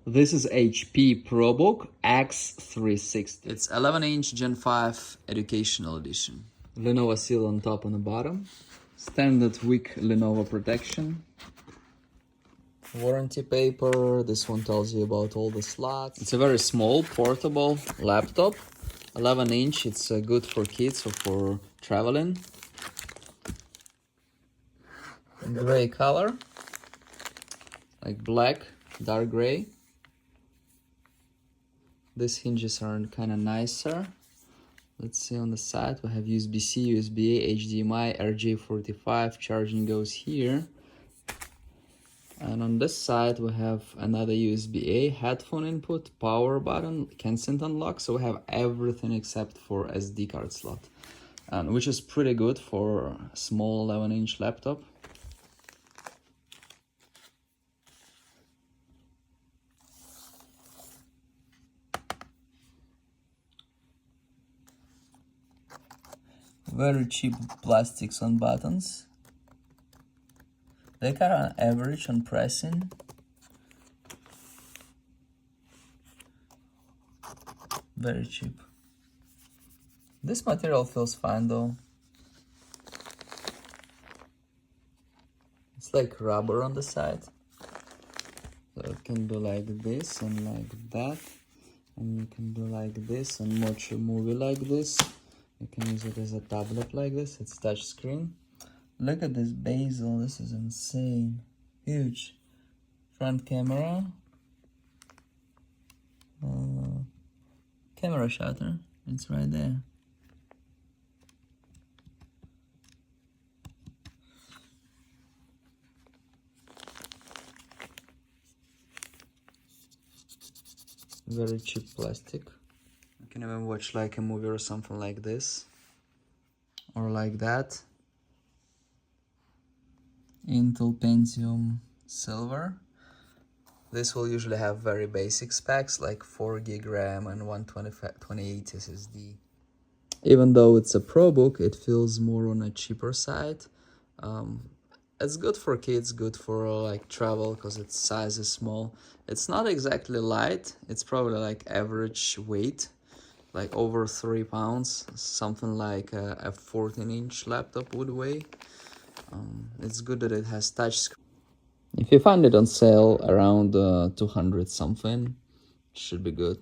This is HP Probook x360. It's 11-inch Gen 5 Educational Edition. Lenovo seal on top and the bottom. Standard weak Lenovo protection. Warranty paper. This one tells you about all the slots. It's a very small portable laptop. 11-inch. It's good for kids or for traveling. Gray color. Like black, dark gray. These hinges are kind of nicer. Let's see on the side, we have USB-C, USB-A, HDMI, RJ45, charging goes here. And on this side, we have another USB-A, headphone input, power button, consent unlock. So we have everything except for SD card slot, and which is pretty good for a small 11-inch laptop. Very cheap plastics on buttons. They kind of average on pressing. Very cheap. This material feels fine though. It's like rubber on the side. So it can be like this and like that. And you can do like this and watch a movie like this. You can use it as a tablet like this. It's touch screen. Look at this bezel. This is insane. Huge. Front camera. Camera shutter. It's right there. Very cheap plastic. You can even watch like a movie or something like this. Or like that. Intel Pentium Silver. This will usually have very basic specs like 4 GB RAM and 128 SSD. Even though it's a Probook, it feels more on a cheaper side. It's good for kids, good for like travel because its size is small. It's not exactly light. It's probably like average weight, like over 3 pounds, something like a 14-inch laptop would weigh. It's good that it has touch screen. If you find it on sale around 200 something, it should be good.